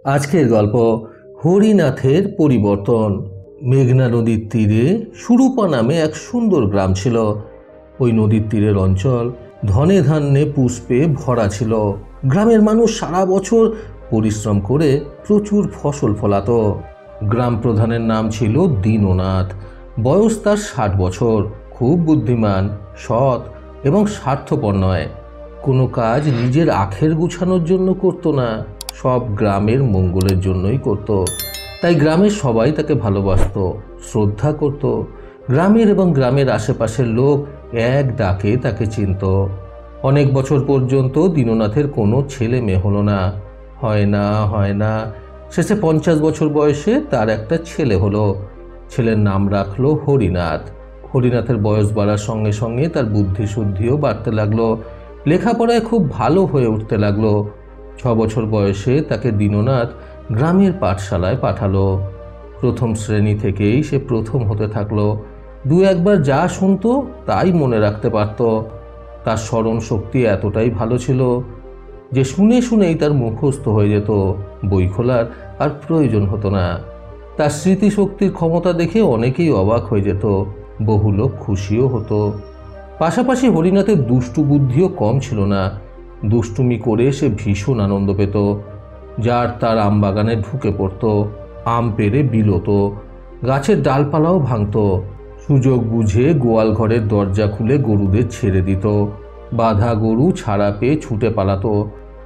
আজকের গল্প হরিনাথের পরিবর্তন। মেঘনা নদীর তীরে সুরূপা নামে এক সুন্দর গ্রাম ছিল। ওই নদীর তীরের অঞ্চল ধনে ধান্যে পুষ্পে ভরা ছিল। গ্রামের মানুষ সারা বছর পরিশ্রম করে প্রচুর ফসল ফলাতো। গ্রাম প্রধানের নাম ছিল দীননাথ। বয়স তার 60 বছর। খুব বুদ্ধিমান, সৎ এবং স্বার্থপর নয়। কোনো কাজ নিজের আখের গুছানোর জন্য করতো না, সব গ্রামের মঙ্গলের জন্যই করত। তাই গ্রামের সবাই তাকে ভালোবাসত, শ্রদ্ধা করত। গ্রামের এবং গ্রামের আশেপাশের লোক এক ডাকে তাকে চিনত। অনেক বছর পর্যন্ত দীননাথের কোনো ছেলে মেয়ে হলো না। হয় না শেষে 50 বছর বয়সে তার একটা ছেলে হলো। ছেলের নাম রাখলো হরিনাথ। হরিনাথের বয়স বাড়ার সঙ্গে সঙ্গে তার বুদ্ধি শুদ্ধিও বাড়তে লাগলো। লেখাপড়ায় খুব ভালো হয়ে উঠতে লাগলো। 6 বছর বয়সে তাকে দীননাথ গ্রামের পাঠশালায় পাঠালো। প্রথম শ্রেণী থেকেই সে প্রথম হতে থাকলো। দু একবার যা শুনতো তাই মনে রাখতে পারত। তার স্মরণ শক্তি এতটাই ভালো ছিল যে শুনে শুনেই তার মুখস্থ হয়ে যেত। বই খোলার আর প্রয়োজন হতো না। তার স্মৃতিশক্তির ক্ষমতা দেখে অনেকেই অবাক হয়ে যেত, বহু লোক খুশিও হতো। পাশাপাশি হরিনাথের দুষ্টু বুদ্ধিও কম ছিল না। দুষ্টুমি করে সে ভীষণ আনন্দ পেত। যার তার আম বাগানে ঢুকে পড়ত, আম পেড়ে বিলোতো, গাছের ডালপালাও ভাঙত। সুযোগ বুঝে গোয়াল ঘরের দরজা খুলে গরুদের ছেড়ে দিত। বাঁধা গরু ছাড়া পেয়ে ছুটে পালাতো।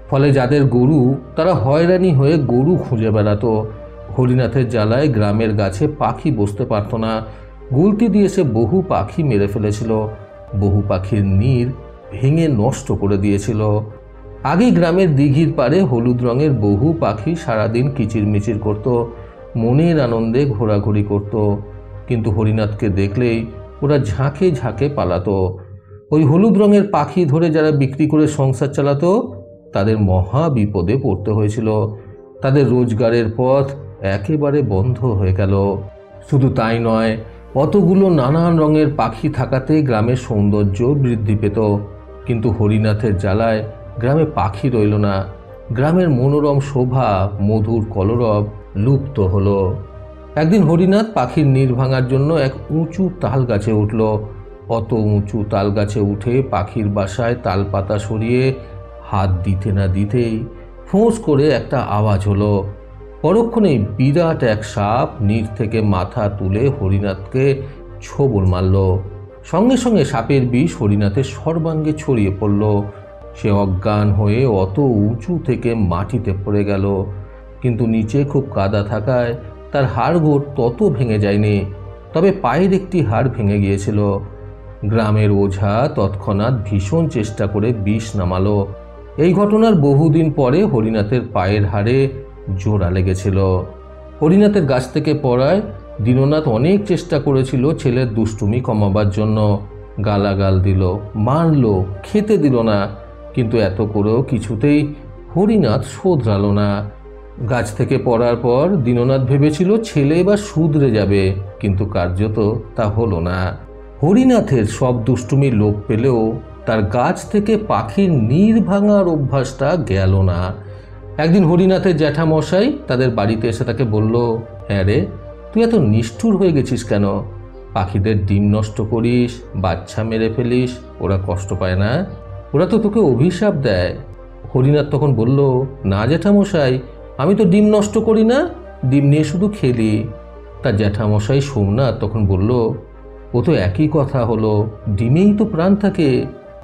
ফলে যাদের গরু তারা হয়রানি হয়ে গরু খুঁজে বেড়াতো। হরিনাথের জ্বালায় গ্রামের গাছে পাখি বসতে পারত না। গুলতি দিয়ে সে বহু পাখি মেরে ফেলেছিল। বহু পাখির নীড় ভেঙে নষ্ট করে দিয়েছিল। আগে গ্রামের দিঘির পাড়ে হলুদ রঙের বহু পাখি সারাদিন কিচিরমিচির করত, মনের আনন্দে ঘোরাঘুরি করত। কিন্তু হরিনাথকে দেখলেই ওরা ঝাঁকে ঝাঁকে পালাতো। ওই হলুদ রঙের পাখি ধরে যারা বিক্রি করে সংসার চালাতো তাদের মহা বিপদে পড়তে হয়েছিল। তাদের রোজগারের পথ একেবারে বন্ধ হয়ে গেল। শুধু তাই নয়, অতগুলো নানান রঙের পাখি থাকাতে গ্রামের সৌন্দর্য বৃদ্ধি পেত। কিন্তু হরিনাথের জ্বালায় গ্রামে পাখি রইল না। গ্রামের মনোরম শোভা, মধুর কলরব লুপ্ত হলো। একদিন হরিনাথ পাখির নীড় ভাঙার জন্য এক উঁচু তাল গাছে উঠল। অত উঁচু তাল গাছে উঠে পাখির বাসায় তাল পাতা সরিয়ে হাত দিতে না দিতেই ফোঁস করে একটা আওয়াজ হলো। পরক্ষণেই বিরাট এক সাপ নীড় থেকে মাথা তুলে হরিনাথকে ছোবল মারল। সঙ্গে সঙ্গে সাপের বিষ হরিনাথের সর্বাঙ্গে ছড়িয়ে পড়ল। সে অজ্ঞান হয়ে অত উঁচু থেকে মাটিতে পড়ে গেল। কিন্তু নিচে খুব কাদা থাকায় তার হাড়গোড় তত ভেঙে যায়নি, তবে পায়ের একটি হাড় ভেঙে গিয়েছিল। গ্রামের ওঝা তৎক্ষণাৎ ভীষণ চেষ্টা করে বিষ নামালো। এই ঘটনার বহুদিন পরে হরিনাথের পায়ের হাড়ে জোড়া লেগেছিল। হরিনাথের গাছ থেকে পড়ায় দীননাথ অনেক চেষ্টা করেছিল ছেলের দুষ্টুমি কমাবার জন্য। গালাগাল দিল, মারল, খেতে দিল না। কিন্তু এত করেও কিছুতেই হরিনাথ শোধরালো না। গাছ থেকে পড়ার পর দীননাথ ভেবেছিল ছেলে এবার শুধরে যাবে, কিন্তু কার্যত তা হলো না। হরিনাথের সব দুষ্টুমি লোপ পেলেও তার গাছ থেকে পাখির নীড় ভাঙার অভ্যাসটা গেল না। একদিন হরিনাথের জ্যাঠামশাই তাদের বাড়িতে এসে তাকে বলল, হ্যাঁ রে, তুই এত নিষ্ঠুর হয়ে গেছিস কেন? পাখিদের ডিম নষ্ট করিস, বাচ্চা মেরে ফেলিস, ওরা কষ্ট পায় না? ওরা তো তোকে অভিশাপ দেয়। হরিনাথ তখন বলল, না জ্যাঠামশাই, আমি তো ডিম নষ্ট করি না, ডিম নিয়ে শুধু খেলি। তার জ্যাঠামশাই সোমনাথ তখন বলল, ও তো একই কথা হলো, ডিমেই তো প্রাণ থাকে,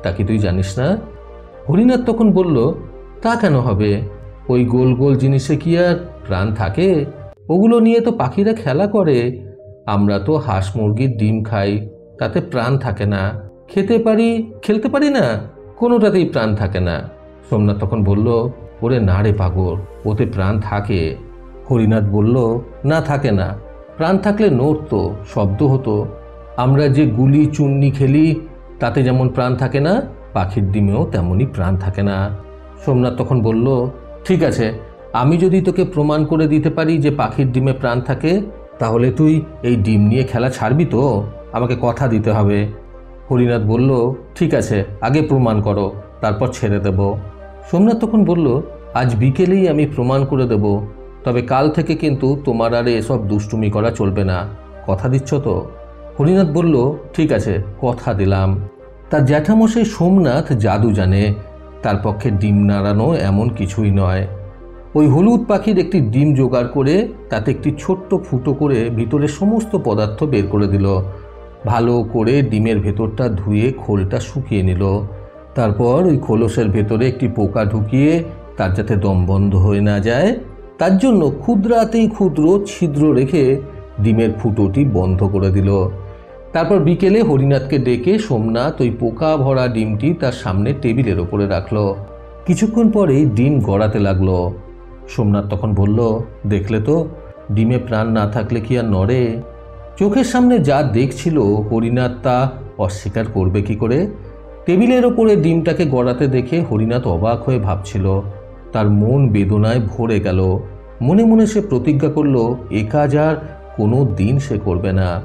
তা কি তুই জানিস না? হরিনাথ তখন বলল, তা কেন হবে? ওই গোল গোল জিনিসে কি আর প্রাণ থাকে? ওগুলো নিয়ে তো পাখিরা খেলা করে। আমরা তো হাঁস মুরগির ডিম খাই, তাতে প্রাণ থাকে না। খেতে পারি, খেলতে পারি না, কোনোটাতেই প্রাণ থাকে না। সোমনাথ তখন বলল, ওরে না রে পাগল, ওতে প্রাণ থাকে। হরিনাথ বলল, না থাকে না, প্রাণ থাকলে নড়তো, শব্দ হতো। আমরা যে গুলি চুন্নি খেলি তাতে যেমন প্রাণ থাকে না, পাখির ডিমেও তেমনই প্রাণ থাকে না। সোমনাথ তখন বলল, ঠিক আছে, আমি যদি তোকে প্রমাণ করে দিতে পারি যে পাখির ডিমে প্রাণ থাকে, তাহলে তুই এই ডিম নিয়ে খেলা ছাড়বি তো? আমাকে কথা দিতে হবে। হরিনাথ বলল, ঠিক আছে, আগে প্রমাণ করো, তারপর ছেড়ে দেব। সোমনাথ তখন বলল, আজ বিকেলেই আমি প্রমাণ করে দেব তবে কাল থেকে কিন্তু তোমার আর এসব দুষ্টুমি করা চলবে না, কথা দিচ্ছ তো? হরিনাথ বলল, ঠিক আছে, কথা দিলাম। তার জ্যাঠামশাই সোমনাথ জাদু জানে, তার পক্ষে ডিম নাড়ানো এমন কিছুই নয়। ওই হলুদ পাখির একটি ডিম জোগাড় করে তাতে একটি ছোট্ট ফুটো করে ভিতরে সমস্ত পদার্থ বের করে দিল। ভালো করে ডিমের ভেতরটা ধুয়ে খোলটা শুকিয়ে নিল। তারপর ওই খোলসের ভেতরে একটি পোকা ঢুকিয়ে তার যাতে দম বন্ধ হয়ে না যায় তার জন্য ক্ষুদ্রাতেই ক্ষুদ্র ছিদ্র রেখে ডিমের ফুটোটি বন্ধ করে দিল। তারপর বিকেলে হরিনাথকে ডেকে সোমনাথ ওই পোকা ভরা ডিমটি তার সামনে টেবিলের ওপরে রাখল। কিছুক্ষণ পরেই ডিম গড়াতে লাগলো। সোমনাথ তখন বলল, দেখলে তো, ডিমে প্রাণ না থাকলে কি আর নড়ে? চোখের সামনে যা দেখছিল হরিনাথ তা অস্বীকার করবে কি করে? টেবিলের ওপরে ডিমটাকে গড়াতে দেখে হরিনাথ অবাক হয়ে ভাবছিল। তার মন বেদনায় ভরে গেল। মনে মনে সে প্রতিজ্ঞা করল, এ কাজ আর কোনো দিন সে করবে না।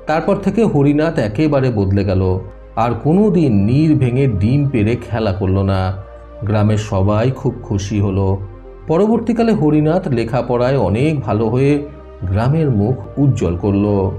তারপর থেকে হরিনাথ একেবারে বদলে গেল। আর কোনো দিন নীড় ভেঙে ডিম পেড়ে খেলা করল না। গ্রামের সবাই খুব খুশি হলো। পরবর্তীকালে হরিনাথ লেখাপড়ায় অনেক ভালো হয়ে গ্রামের মুখ উজ্জ্বল করল।